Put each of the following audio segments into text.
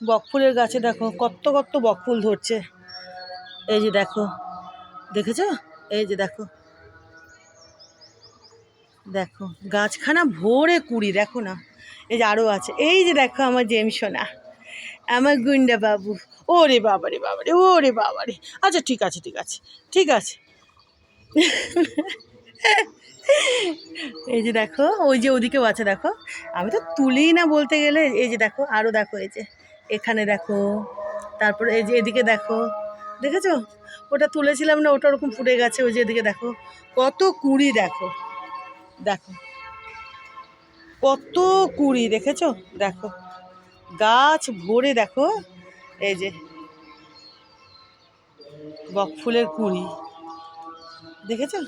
বকফুলের গাছে দেখো কত কত বকফুল ধরছে। এই যে দেখো, দেখেছো? এই যে দেখো, দেখো গাছখানা ভরে কুড়ি, দেখো না। এই যে আরও আছে, এই যে দেখো আমার জেমসোনা, আমার গুন্ডা বাবু। ওরে বাবারে বাবারে, ওরে বাবারে। আচ্ছা ঠিক আছে ঠিক আছে ঠিক আছে। এই যে দেখো, ওই যে ওদিকেও আছে দেখো, আমি তো তুলিই না বলতে গেলে। এই যে দেখো আরও দেখো, এই যে এখানে দেখো, তারপর এই যে এদিকে দেখো, দেখেছো? ওটা তুলেছিলাম না, ওটা ওরকম ফুটে গেছে। ওই যে এদিকে দেখো কত কুড়ি, দেখো দেখো কত কুড়ি, দেখেছো? দেখো গাছ ভরে, দেখো এই যে বকফুলের কুড়ি, দেখেছো?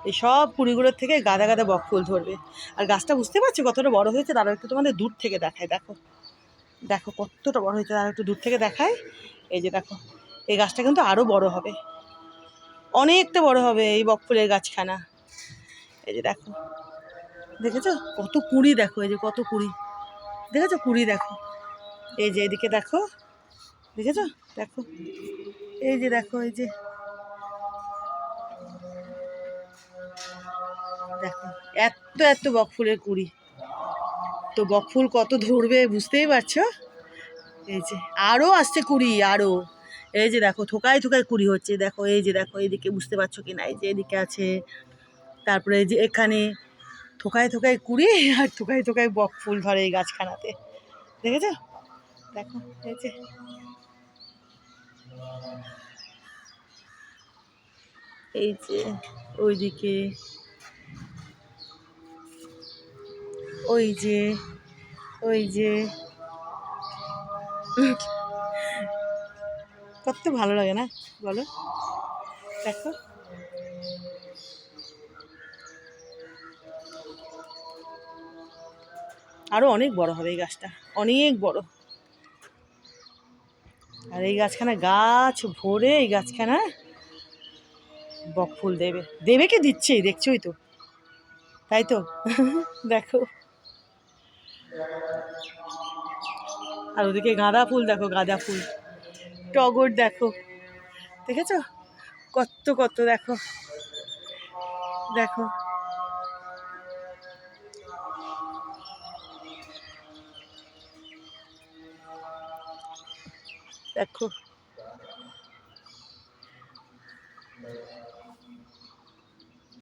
এই সব কুড়িগুলোর থেকে গাদা গাদা বকফুল ধরবে। আর গাছটা বুঝতে পারছো কতটা বড় হয়েছে? তারা একটু তোমাদের দূর থেকে দেখায়, দেখো দেখো কতটা বড় হয়েছে, তারা একটু দূর থেকে দেখায়। এই যে দেখো, এই গাছটা কিন্তু আরও বড় হবে, অনেকটা বড় হবে এই বকফুলের গাছখানা। এই যে দেখো, দেখেছো কত কুড়ি? দেখো এই যে কত কুড়ি, দেখেছো কুড়ি? দেখো এই যে এদিকে দেখো, দেখেছো? দেখো এই যে দেখো, এই যে দেখো এত এত বকফুলের কুড়ি। তো বকফুল কত ধরবে বুঝতেই পারছো। এই যে আরও আসছে কুড়ি, আরও। এই যে দেখো থোকায় থোকায় কুড়ি হচ্ছে, দেখো এই যে দেখো এদিকে, বুঝতে পারছো কি না? এই যে এদিকে আছে, তারপরে এই যে এখানে থোকায় থোকায় কুড়ি, আর থোকায় থোকায় বকফুল ধরে এই গাছখানাতে, দেখেছো? দেখো এই যে, এই যে ওইদিকে, ওই যে, ওই যে, কত ভালো লাগে না বলো? দেখো আরও অনেক বড় হবে এই গাছটা, অনেক বড়। আর এই গাছখানা গাছ ভরে, এই গাছখানা বকফুল দেবে, দেবে কি দিচ্ছেই, দেখছোই তো, তাই তো। দেখো আর ওদিকে গাঁদা ফুল দেখো, গাঁদা ফুল, টগর দেখো, দেখেছো কত কত? দেখো দেখো দেখো